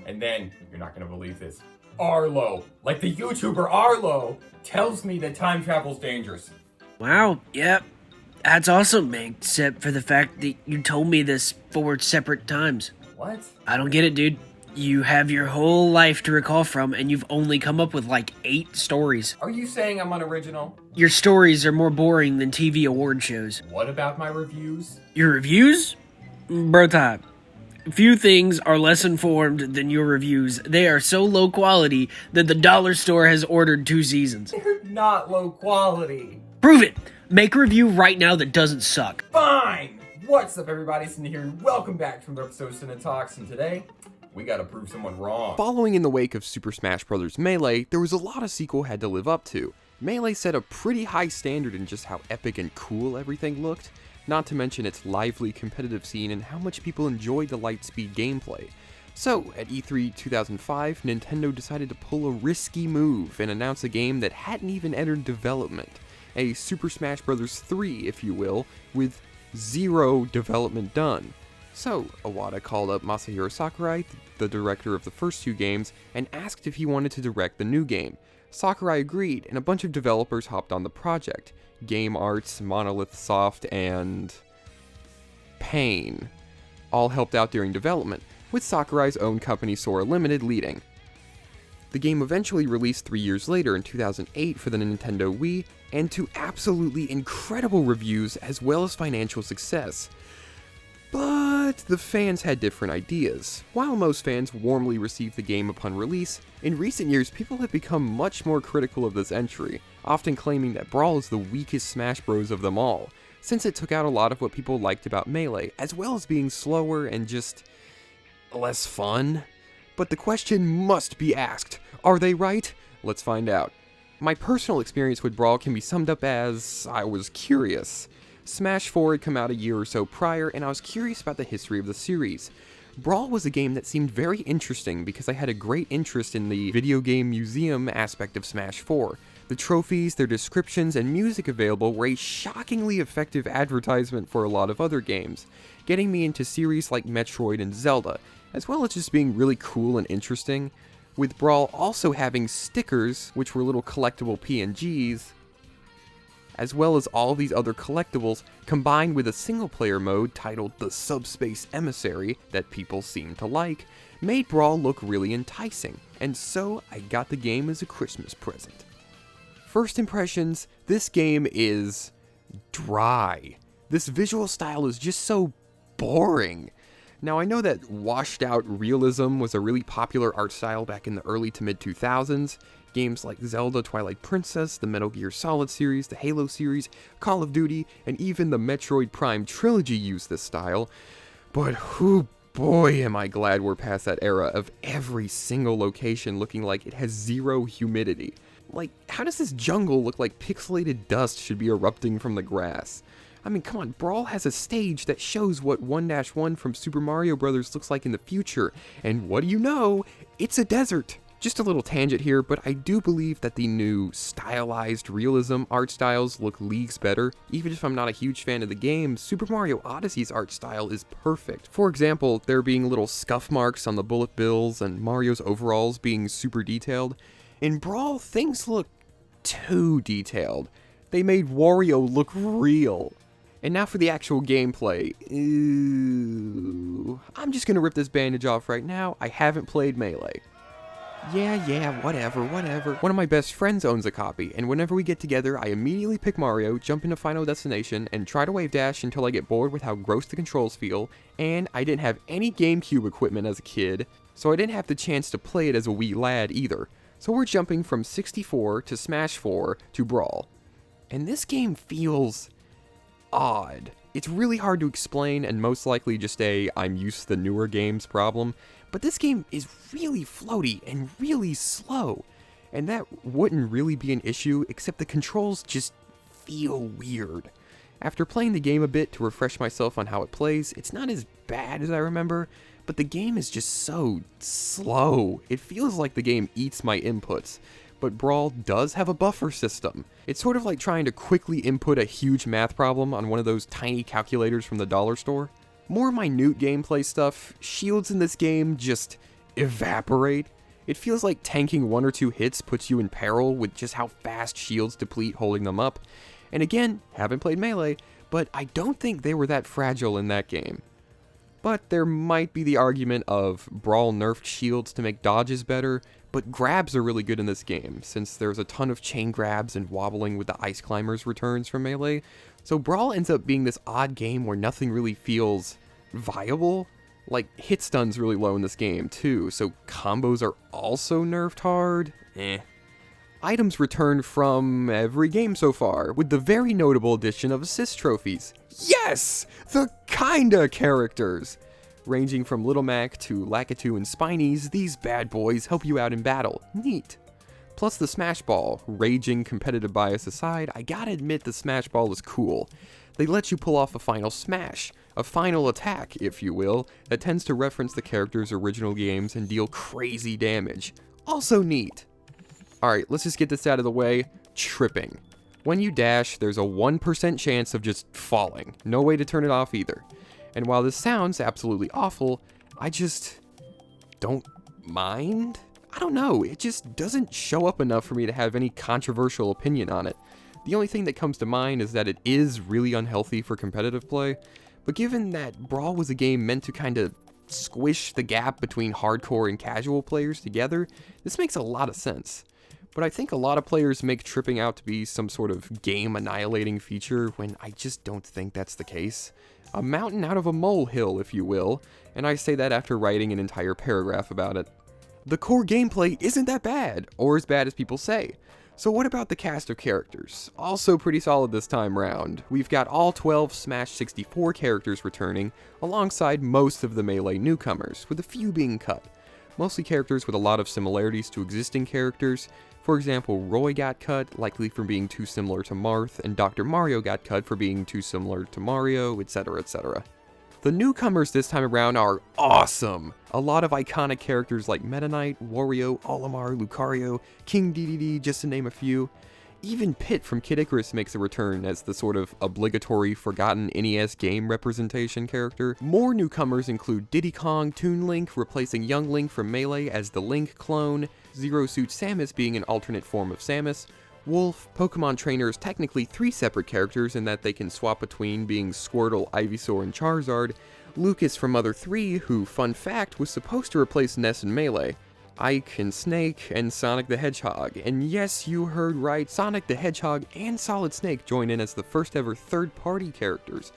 And then, you're not gonna believe this, Arlo, like the YouTuber Arlo, tells me that time travel's dangerous. Wow, yep. That's awesome, except for the fact that you told me this 4 separate times. What? I don't get it, dude. You have your whole life to recall from, and you've only come up with like 8 stories. Are you saying I'm unoriginal? Your stories are more boring than TV award shows. What about my reviews? Your reviews? Bro time. Few things are less informed than your reviews. They are so low quality that the dollar store has ordered 2 seasons. They're not low quality. Prove it! Make a review right now that doesn't suck. Fine! What's up, everybody? Cynda here, and welcome back to another episode of Cynda Talks, and today, we gotta prove someone wrong. Following in the wake of Super Smash Bros. Melee, there was a lot a sequel had to live up to. Melee set a pretty high standard in just how epic and cool everything looked, not to mention its lively competitive scene and how much people enjoyed the light-speed gameplay. So, at E3 2005, Nintendo decided to pull a risky move and announce a game that hadn't even entered development. A Super Smash Bros. 3, if you will, with 0 development done. So, Iwata called up Masahiro Sakurai, the director of the first 2 games, and asked if he wanted to direct the new game. Sakurai agreed, and a bunch of developers hopped on the project. Game Arts, Monolith Soft, and Pain all helped out during development, with Sakurai's own company Sora Limited leading. The game eventually released 3 years later in 2008 for the Nintendo Wii, and to absolutely incredible reviews as well as financial success. But the fans had different ideas. While most fans warmly received the game upon release, in recent years people have become much more critical of this entry, often claiming that Brawl is the weakest Smash Bros. Of them all, since it took out a lot of what people liked about Melee, as well as being slower and just less fun. But the question must be asked, are they right? Let's find out. My personal experience with Brawl can be summed up as, I was curious. Smash 4 had come out a year or so prior, and I was curious about the history of the series. Brawl was a game that seemed very interesting because I had a great interest in the video game museum aspect of Smash 4. The trophies, their descriptions, and music available were a shockingly effective advertisement for a lot of other games, getting me into series like Metroid and Zelda, as well as just being really cool and interesting, with Brawl also having stickers, which were little collectible PNGs, as well as all these other collectibles, combined with a single-player mode titled the Subspace Emissary that people seemed to like, made Brawl look really enticing, and so I got the game as a Christmas present. First impressions, this game is dry. This visual style is just so boring. Now, I know that washed-out realism was a really popular art style back in the early to mid-2000s. Games like Zelda Twilight Princess, the Metal Gear Solid series, the Halo series, Call of Duty, and even the Metroid Prime trilogy used this style. But whoo boy am I glad we're past that era of every single location looking like it has 0 humidity. Like, how does this jungle look like pixelated dust should be erupting from the grass? I mean, come on, Brawl has a stage that shows what 1-1 from Super Mario Bros. Looks like in the future, and what do you know? It's a desert! Just a little tangent here, but I do believe that the new stylized realism art styles look leagues better. Even if I'm not a huge fan of the game, Super Mario Odyssey's art style is perfect. For example, there being little scuff marks on the bullet bills and Mario's overalls being super detailed. In Brawl, things look too detailed. They made Wario look real. And now for the actual gameplay. Ew. I'm just gonna rip this bandage off right now. I haven't played Melee. Yeah, whatever. One of my best friends owns a copy, and whenever we get together, I immediately pick Mario, jump into Final Destination, and try to wave dash until I get bored with how gross the controls feel, and I didn't have any GameCube equipment as a kid, so I didn't have the chance to play it as a wee lad either. So we're jumping from 64 to Smash 4 to Brawl. And this game feels odd. It's really hard to explain, and most likely just a I'm used to the newer games problem, but this game is really floaty and really slow, and that wouldn't really be an issue, except the controls just feel weird. After playing the game a bit to refresh myself on how it plays, it's not as bad as I remember, but the game is just so slow. It feels like the game eats my inputs. But Brawl does have a buffer system. It's sort of like trying to quickly input a huge math problem on one of those tiny calculators from the dollar store. More minute gameplay stuff, shields in this game just evaporate. It feels like tanking 1 or 2 hits puts you in peril with just how fast shields deplete holding them up. And again, haven't played Melee, but I don't think they were that fragile in that game. But there might be the argument of Brawl nerfed shields to make dodges better, but grabs are really good in this game, since there's a ton of chain grabs and wobbling with the Ice Climbers returns from Melee. So Brawl ends up being this odd game where nothing really feels viable. Like, hit stun's really low in this game too, so combos are also nerfed hard. Items return from every game so far, with the very notable addition of assist trophies. Yes! The kinda characters! Ranging from Little Mac to Lakitu and Spinies, these bad boys help you out in battle. Neat. Plus the Smash Ball. Raging competitive bias aside, I gotta admit the Smash Ball is cool. They let you pull off a final smash, a final attack, if you will, that tends to reference the character's original games and deal crazy damage. Also neat. Alright, let's just get this out of the way. Tripping. When you dash, there's a 1% chance of just falling. No way to turn it off either. And while this sounds absolutely awful, I just don't mind? I don't know, it just doesn't show up enough for me to have any controversial opinion on it. The only thing that comes to mind is that it is really unhealthy for competitive play, but given that Brawl was a game meant to kind of squish the gap between hardcore and casual players together, this makes a lot of sense. But I think a lot of players make tripping out to be some sort of game-annihilating feature when I just don't think that's the case. A mountain out of a molehill, if you will, and I say that after writing an entire paragraph about it. The core gameplay isn't that bad, or as bad as people say. So what about the cast of characters? Also pretty solid this time round. We've got all 12 Smash 64 characters returning, alongside most of the Melee newcomers, with a few being cut. Mostly characters with a lot of similarities to existing characters. For example, Roy got cut, likely for being too similar to Marth, and Dr. Mario got cut for being too similar to Mario, etc, etc. The newcomers this time around are awesome! A lot of iconic characters like Meta Knight, Wario, Olimar, Lucario, King Dedede, just to name a few. Even Pit from Kid Icarus makes a return as the sort of obligatory forgotten NES game representation character. More newcomers include Diddy Kong, Toon Link, replacing Young Link from Melee as the Link clone, Zero Suit Samus being an alternate form of Samus, Wolf, Pokemon trainers technically 3 separate characters in that they can swap between being Squirtle, Ivysaur, and Charizard, Lucas from Mother 3, who, fun fact, was supposed to replace Ness in Melee, Ike and Snake, and Sonic the Hedgehog. And yes, you heard right, Sonic the Hedgehog and Solid Snake join in as the first ever third-party characters.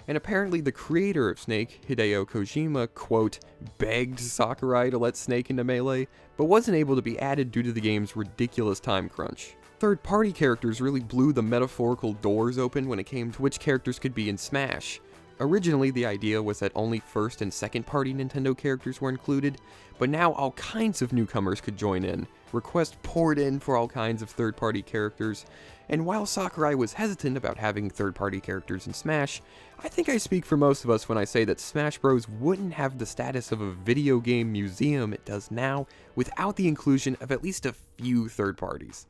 And apparently the creator of Snake, Hideo Kojima, quote, begged Sakurai to let Snake into Melee, but wasn't able to be added due to the game's ridiculous time crunch. Third-party characters really blew the metaphorical doors open when it came to which characters could be in Smash. Originally, the idea was that only first and second-party Nintendo characters were included, but now all kinds of newcomers could join in. Requests poured in for all kinds of third-party characters, and while Sakurai was hesitant about having third-party characters in Smash, I think I speak for most of us when I say that Smash Bros. Wouldn't have the status of a video game museum it does now without the inclusion of at least a few third parties.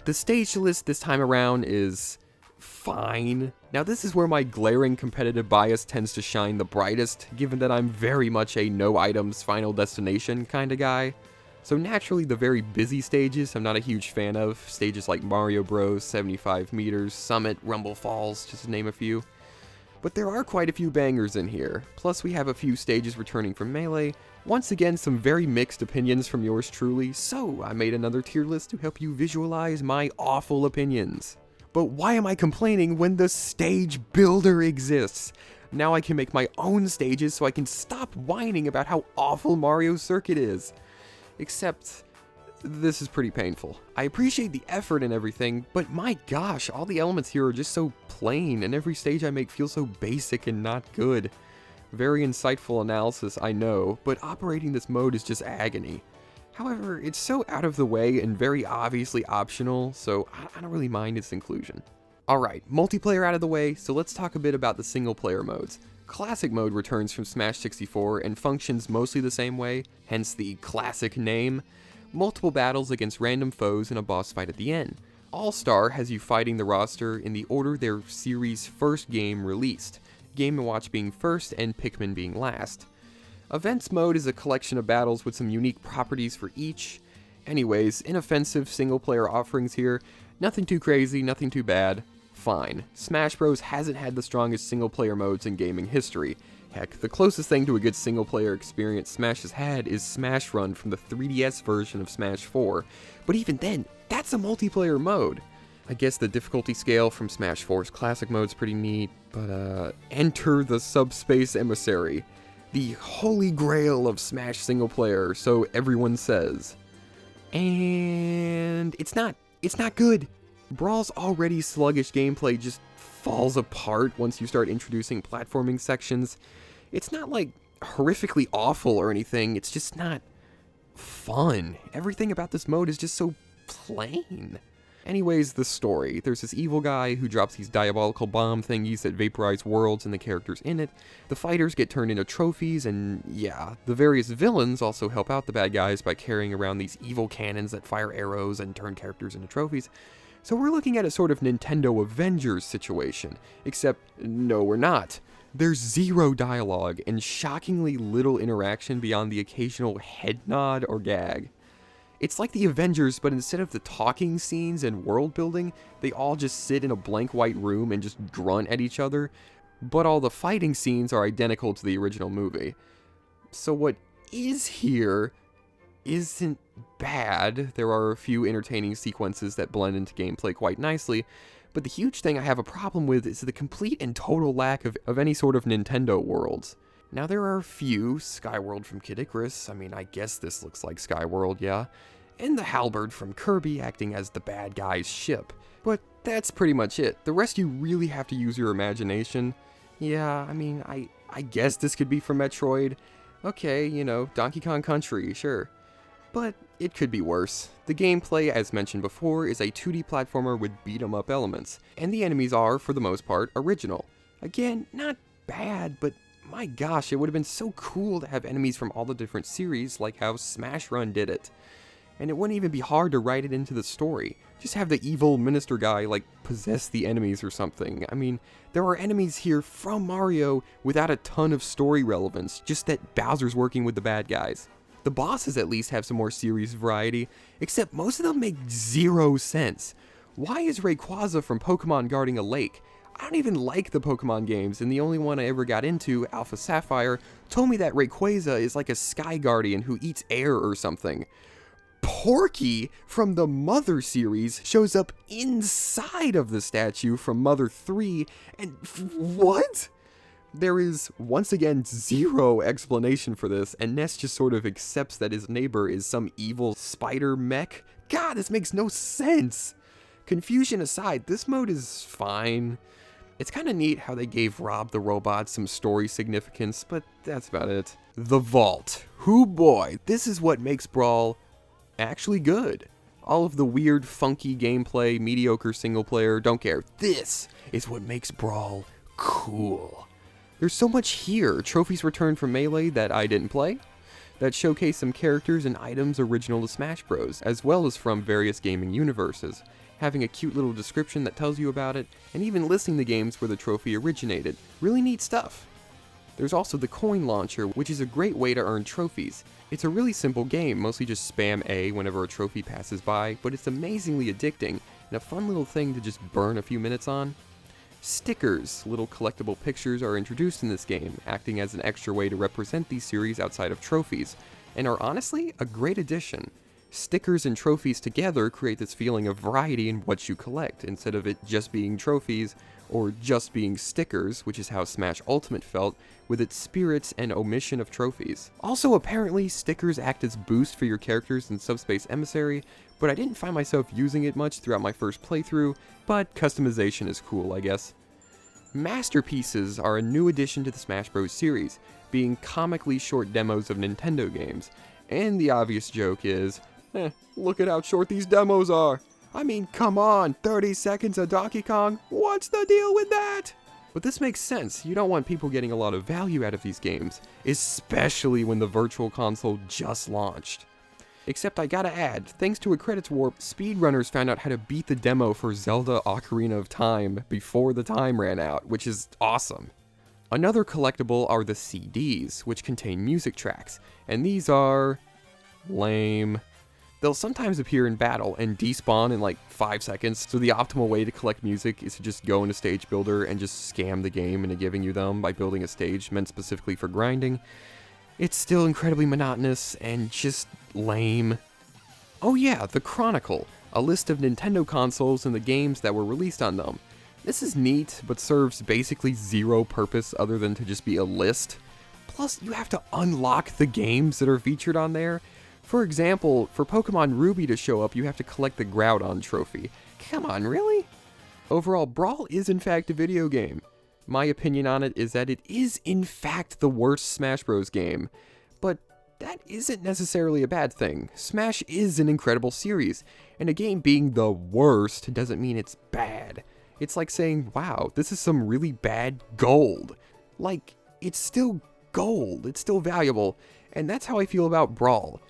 The stage list this time around is fine. Now this is where my glaring competitive bias tends to shine the brightest, given that I'm very much a no items final destination kind of guy. So naturally the very busy stages I'm not a huge fan of, stages like Mario Bros, 75 meters, Summit, Rumble Falls, just to name a few. But there are quite a few bangers in here, plus we have a few stages returning from Melee, once again some very mixed opinions from yours truly, so I made another tier list to help you visualize my awful opinions. But why am I complaining when the stage builder exists? Now I can make my own stages so I can stop whining about how awful Mario's circuit is. Except, this is pretty painful. I appreciate the effort and everything, but my gosh, all the elements here are just so plain, and every stage I make feels so basic and not good. Very insightful analysis, I know, but operating this mode is just agony. However, it's so out of the way and very obviously optional, so I don't really mind its inclusion. Alright, multiplayer out of the way, so let's talk a bit about the single player modes. Classic mode returns from Smash 64 and functions mostly the same way, hence the classic name. Multiple battles against random foes and a boss fight at the end. All-Star has you fighting the roster in the order their series' first game released, Game & Watch being first and Pikmin being last. Events mode is a collection of battles with some unique properties for each. Anyways, inoffensive single-player offerings here. Nothing too crazy, nothing too bad. Fine. Smash Bros. Hasn't had the strongest single-player modes in gaming history. Heck, the closest thing to a good single-player experience Smash has had is Smash Run from the 3DS version of Smash 4. But even then, that's a multiplayer mode. I guess the difficulty scale from Smash 4's classic mode's pretty neat, but enter the Subspace Emissary. The holy grail of Smash single-player, so everyone says. And it's not good. Brawl's already sluggish gameplay just falls apart once you start introducing platforming sections. It's not like horrifically awful or anything, it's just not fun. Everything about this mode is just so plain. Anyways, the story. There's this evil guy who drops these diabolical bomb thingies that vaporize worlds and the characters in it. The fighters get turned into trophies, and yeah, the various villains also help out the bad guys by carrying around these evil cannons that fire arrows and turn characters into trophies. So we're looking at a sort of Nintendo Avengers situation, except no, we're not. There's zero dialogue and shockingly little interaction beyond the occasional head nod or gag. It's like the Avengers, but instead of the talking scenes and world building, they all just sit in a blank white room and just grunt at each other, but all the fighting scenes are identical to the original movie. So what is here isn't bad. There are a few entertaining sequences that blend into gameplay quite nicely, but the huge thing I have a problem with is the complete and total lack of any sort of Nintendo worlds. Now there are a few, Skyworld from Kid Icarus, I mean I guess this looks like Skyworld, yeah, and the Halberd from Kirby acting as the bad guy's ship, but that's pretty much it. The rest you really have to use your imagination. Yeah, I mean, I guess this could be from Metroid. Okay, you know, Donkey Kong Country, sure. But it could be worse. The gameplay, as mentioned before, is a 2D platformer with beat-em-up elements, and the enemies are, for the most part, original. Again, not bad, but my gosh, it would have been so cool to have enemies from all the different series, like how Smash Run did it. And it wouldn't even be hard to write it into the story. Just have the evil minister guy, like, possess the enemies or something. I mean, there are enemies here from Mario without a ton of story relevance, just that Bowser's working with the bad guys. The bosses at least have some more series variety, except most of them make zero sense. Why is Rayquaza from Pokemon guarding a lake? I don't even like the Pokemon games, and the only one I ever got into, Alpha Sapphire, told me that Rayquaza is like a sky guardian who eats air or something. Porky from the Mother series shows up inside of the statue from Mother 3, and what? There is, once again, zero explanation for this, and Ness just sort of accepts that his neighbor is some evil spider mech. God, this makes no sense! Confusion aside, this mode is fine. It's kinda neat how they gave Rob the robot some story significance, but that's about it. The Vault. Hoo boy, this is what makes Brawl actually good. All of the weird, funky gameplay, mediocre single player, don't care. This is what makes Brawl cool. There's so much here. Trophies returned from Melee that I didn't play, that showcase some characters and items original to Smash Bros, as well as from various gaming universes, having a cute little description that tells you about it, and even listing the games where the trophy originated. Really neat stuff. There's also the coin launcher, which is a great way to earn trophies. It's a really simple game, mostly just spam A whenever a trophy passes by, but it's amazingly addicting, and a fun little thing to just burn a few minutes on. Stickers, little collectible pictures, are introduced in this game, acting as an extra way to represent these series outside of trophies, and are honestly a great addition. Stickers and trophies together create this feeling of variety in what you collect, instead of it just being trophies, or just being stickers, which is how Smash Ultimate felt, with its spirits and omission of trophies. Also, apparently, stickers act as boost for your characters in Subspace Emissary, but I didn't find myself using it much throughout my first playthrough, but customization is cool, I guess. Masterpieces are a new addition to the Smash Bros. Series, being comically short demos of Nintendo games, and the obvious joke is, look at how short these demos are! I mean, come on, 30 seconds of Donkey Kong? What's the deal with that? But this makes sense. You don't want people getting a lot of value out of these games, especially when the Virtual Console just launched. Except I gotta add, thanks to a credits warp, speedrunners found out how to beat the demo for Zelda Ocarina of Time before the time ran out, which is awesome. Another collectible are the CDs, which contain music tracks, and these are lame. They'll sometimes appear in battle and despawn in like 5 seconds, so the optimal way to collect music is to just go into Stage Builder and just scam the game into giving you them by building a stage meant specifically for grinding. It's still incredibly monotonous and just lame. Oh yeah, the Chronicle, a list of Nintendo consoles and the games that were released on them. This is neat, but serves basically zero purpose other than to just be a list. Plus, you have to unlock the games that are featured on there. For example, for Pokemon Ruby to show up, you have to collect the Groudon trophy. Come on, really? Overall, Brawl is in fact a video game. My opinion on it is that it is in fact the worst Smash Bros. Game. But that isn't necessarily a bad thing. Smash is an incredible series, and a game being the worst doesn't mean it's bad. It's like saying, wow, this is some really bad gold. Like, it's still gold, it's still valuable, and that's how I feel about Brawl.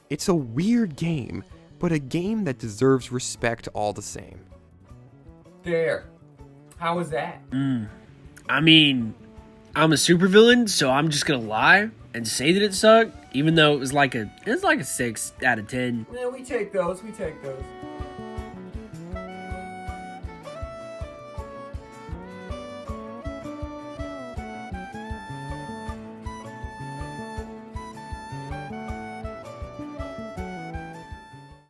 It's a weird game, but a game that deserves respect all the same. There. How was that? I mean, I'm a supervillain, so I'm just gonna lie and say that it sucked, even though it was like a 6 out of 10. Yeah, we take those.